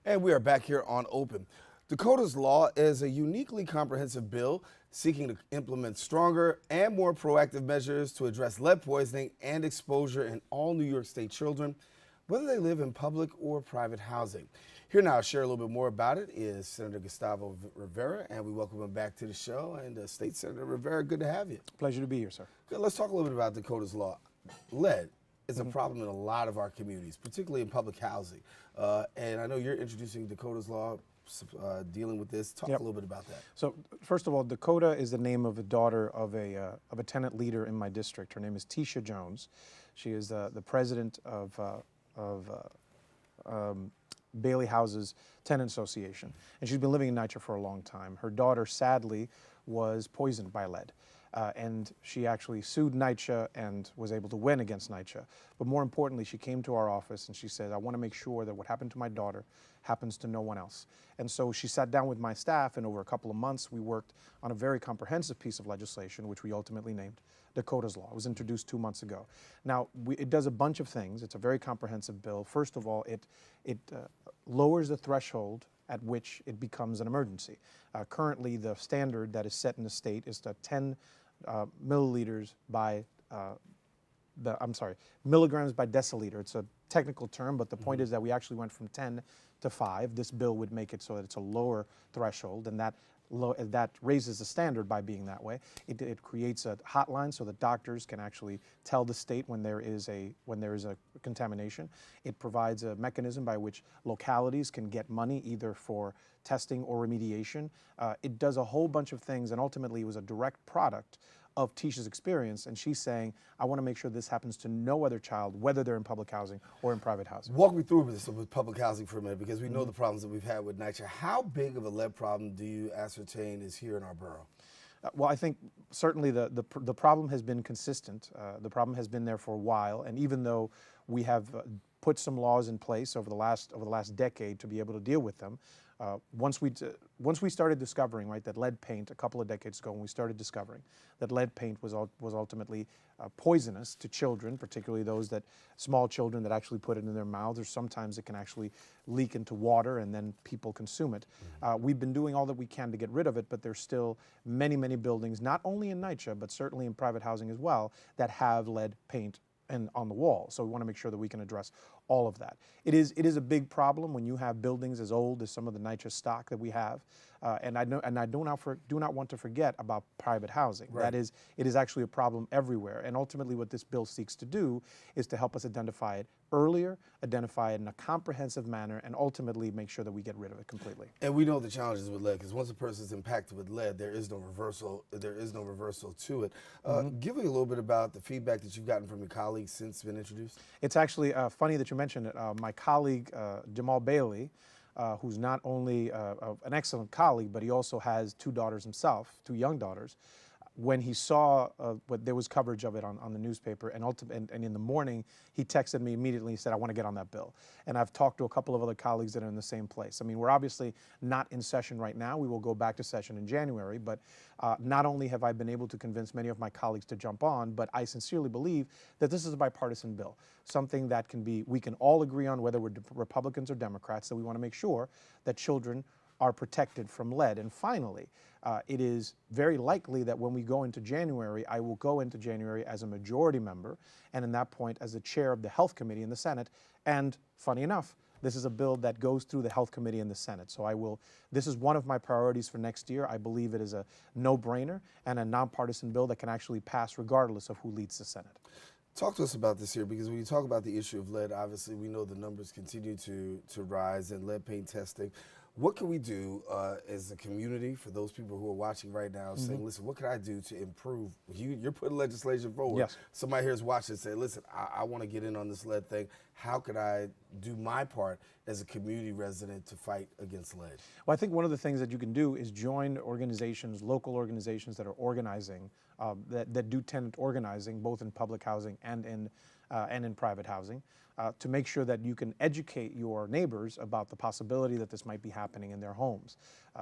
And we are back here on Open. Dakota's law is a uniquely comprehensive bill seeking to implement stronger and more proactive measures to address lead poisoning and exposure in all New York State children, whether they live in public or private housing. Here now to share a little bit more about it is Senator Gustavo Rivera, and we welcome him back to the show. And State Senator Rivera, good to have you. Pleasure to be here, sir. Good. Let's talk a little bit about Dakota's law. Lead is a problem in a lot of our communities, particularly in public housing. And I know you're introducing Dakota's law, dealing with this. Talk a little bit about that. So first of all, Dakota is the name of a daughter of a tenant leader in my district. Her name is Tisha Jones. She is the president of Bailey Houses Tenant Association, and she's been living in NYCHA for a long time. Her daughter, sadly, was poisoned by lead. And she actually sued NYCHA and was able to win against NYCHA. But more importantly, she came to our office and she said, I want to make sure that what happened to my daughter happens to no one else. And so she sat down with my staff, and over a couple of months, we worked on a very comprehensive piece of legislation, which we ultimately named Dakota's Law. It was introduced 2 months ago. Now, it does a bunch of things. It's a very comprehensive bill. First of all, it lowers the threshold at which it becomes an emergency. Currently, the standard that is set in the state is the 10 milliliters by, milligrams by deciliter. It's a technical term, but the point is that we actually went from 10 to 5. This bill would make it so that it's a lower threshold, and that raises the standard by being that way. It creates a hotline so that doctors can actually tell the state when there is a contamination. It provides a mechanism by which localities can get money either for testing or remediation. It does a whole bunch of things, and ultimately it was a direct product of Tisha's experience, and she's saying, I want to make sure this happens to no other child, whether they're in public housing or in private housing. Walk me through this with public housing for a minute, because we know the problems that we've had with NYCHA. How big of a lead problem do you ascertain is here in our borough? Well, I think certainly the problem has been consistent. The problem has been there for a while, and even though we have put some laws in place over the last decade to be able to deal with them, once we started discovering, right, that lead paint a couple of decades ago, when we started discovering that lead paint was ultimately poisonous to children, particularly small children that actually put it in their mouths, or sometimes it can actually leak into water and then people consume it. We've been doing all that we can to get rid of it, but there's still many, many buildings, not only in NYCHA, but certainly in private housing as well, that have lead paint on the wall. So we want to make sure that we can address all of that. It is a big problem when you have buildings as old as some of the NYCHA stock that we have, and I do not want to forget about private housing. Right. It is actually a problem everywhere, and ultimately what this bill seeks to do is to help us identify it earlier, identify it in a comprehensive manner, and ultimately make sure that we get rid of it completely. And we know the challenges with lead, because once a person is impacted with lead, there is no reversal. There is no reversal to it. Give me a little bit about the feedback that you've gotten from your colleagues since it's been introduced. It's actually funny that you mentioned it. My colleague Jamal Bailey, who's not only an excellent colleague, but he also has 2 daughters himself, 2 young daughters. When he saw there was coverage of it on the newspaper, and in the morning, he texted me immediately. He said, I want to get on that bill. And I've talked to a couple of other colleagues that are in the same place. I mean, we're obviously not in session right now. We will go back to session in January, but not only have I been able to convince many of my colleagues to jump on, but I sincerely believe that this is a bipartisan bill, something that we can all agree on, whether we're Republicans or Democrats, that we want to make sure that children are protected from lead. And finally, it is very likely that when we go into January, I will go into January as a majority member, and in that point as the chair of the Health Committee in the Senate. And funny enough, this is a bill that goes through the Health Committee in the Senate. So this is one of my priorities for next year. I believe it is a no-brainer and a nonpartisan bill that can actually pass regardless of who leads the Senate. Talk to us about this here, because when you talk about the issue of lead, obviously we know the numbers continue to rise in lead paint testing. What can we do as a community for those people who are watching right now saying, listen, what can I do to improve? You're putting legislation forward. Yes. Somebody here is watching and say, listen, I want to get in on this lead thing. How can I do my part as a community resident to fight against lead? Well, I think one of the things that you can do is join organizations, local organizations that are organizing, that do tenant organizing, both in public housing and in and in private housing, to make sure that you can educate your neighbors about the possibility that this might be happening in their homes.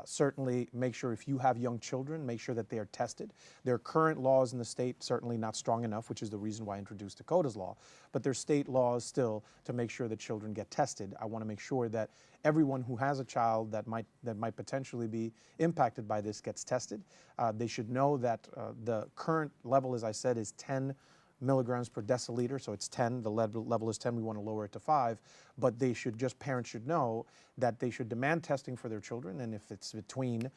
Certainly make sure if you have young children, make sure that they are tested. There are current laws in the state, certainly not strong enough, which is the reason why I introduced Dakota's law, but there's state laws still to make sure that children get tested. I want to make sure that everyone who has a child that might potentially be impacted by this gets tested. They should know that the current level, as I said, is 10 milligrams per deciliter, so it's 10, the level is 10, we want to lower it to 5, but parents should know that they should demand testing for their children, and if it's between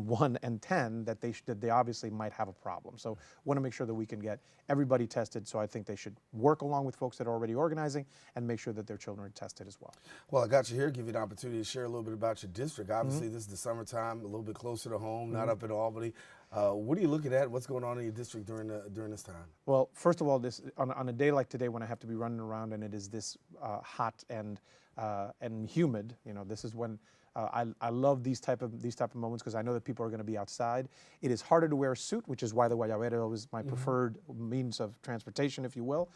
1 and 10, that they obviously might have a problem. So want to make sure that we can get everybody tested, so I think they should work along with folks that are already organizing and make sure that their children are tested as well. Well, I got you here, give you an opportunity to share a little bit about your district. Obviously, this is the summertime, a little bit closer to home, not up in Albany. What are you looking at? What's going on in your district during this time? Well, first of all, on a day like today when I have to be running around and it is this hot and humid, this is when I love these type of moments because I know that people are going to be outside. It is harder to wear a suit, which is why the guayabero is my preferred means of transportation, if you will.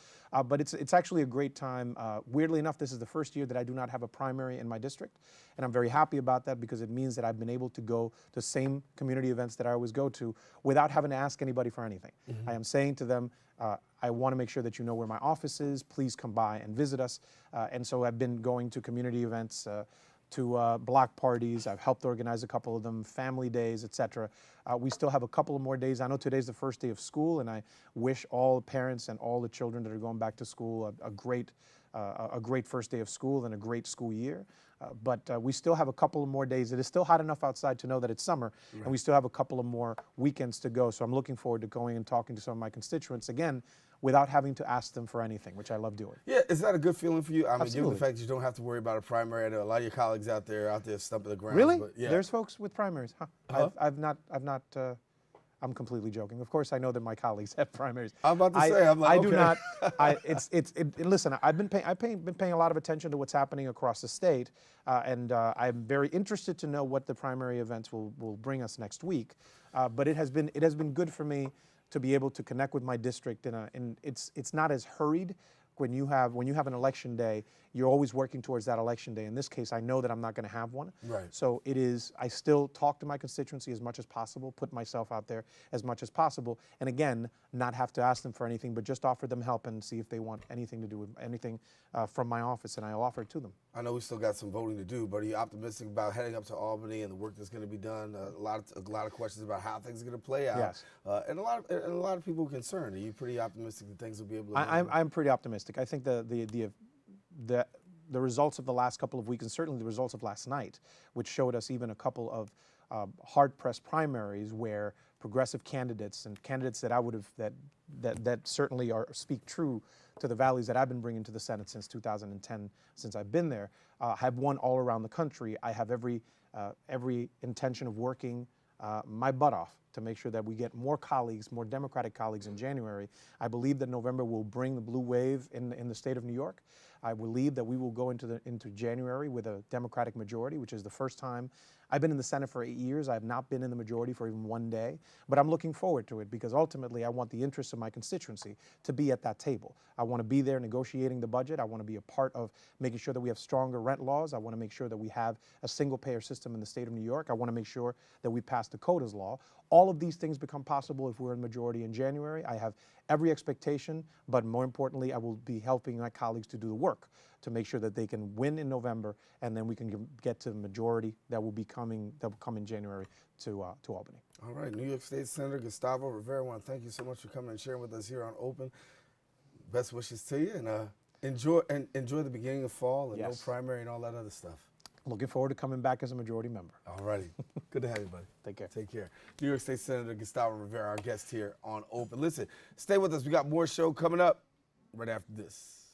But it's actually a great time. Weirdly enough, this is the first year that I do not have a primary in my district, and I'm very happy about that because it means that I've been able to go to same community events that I always go to without having to ask anybody for anything. I am saying to them, I want to make sure that you know where my office is. Please come by and visit us. And so I've been going to community events, to block parties. I've helped organize a couple of them, family days, etc. We still have a couple of more days. I know today's the first day of school, and I wish all the parents and all the children that are going back to school a great first day of school and a great school year. But we still have a couple of more days. It is still hot enough outside to know that it's summer, and we still have a couple of more weekends to go. So I'm looking forward to going and talking to some of my constituents again without having to ask them for anything, which I love doing. Yeah, is that a good feeling for you? I mean, given Absolutely. the fact that you don't have to worry about a primary, I know a lot of your colleagues out there stumping the ground. Really? But yeah. There's folks with primaries, huh? I'm completely joking. Of course, I know that my colleagues have primaries. I'm about to say, I'm like, I okay. do not. Listen, I've been paying a lot of attention to what's happening across the state, and I'm very interested to know what the primary events will bring us next week. But it has been good for me to be able to connect with my district, and it's not as hurried. When you have an election day, you're always working towards that election day. In this case, I know that I'm not going to have one. Right. So I still talk to my constituency as much as possible, put myself out there as much as possible, and again, not have to ask them for anything, but just offer them help and see if they want anything to do with anything from my office, and I'll offer it to them. I know we still got some voting to do, but are you optimistic about heading up to Albany and the work that's going to be done? A lot of questions about how things are going to play out. Yes. And a lot of people are concerned. Are you pretty optimistic that things will be able to? I'm pretty optimistic. I think the results of the last couple of weeks, and certainly the results of last night, which showed us even a couple of hard-pressed primaries where progressive candidates and candidates that I would have that certainly speak true to the values that I've been bringing to the Senate since 2010, since I've been there, have won all around the country. I have every intention of working my butt off to make sure that we get more colleagues, more Democratic colleagues in January. I believe that November will bring the blue wave in the state of New York. I believe that we will go into January with a Democratic majority, which is the first time. I've been in the Senate for 8 years. I have not been in the majority for even one day, but I'm looking forward to it because ultimately I want the interests of my constituency to be at that table. I want to be there negotiating the budget. I want to be a part of making sure that we have stronger rent laws. I want to make sure that we have a single-payer system in the state of New York. I want to make sure that we pass Dakota's law. All of these things become possible if we're in majority in January. I have every expectation, but more importantly, I will be helping my colleagues to do the work to make sure that they can win in November, and then we can get to the majority that will come in January to Albany. All right, New York State Senator Gustavo Rivera, I want to thank you so much for coming and sharing with us here on Open. Best wishes to you, and enjoy the beginning of fall and no primary and all that other stuff. Looking forward to coming back as a majority member. All righty. Good to have you, buddy. Take care. Take care. New York State Senator Gustavo Rivera, our guest here on Open. Listen, stay with us. We got more show coming up right after this.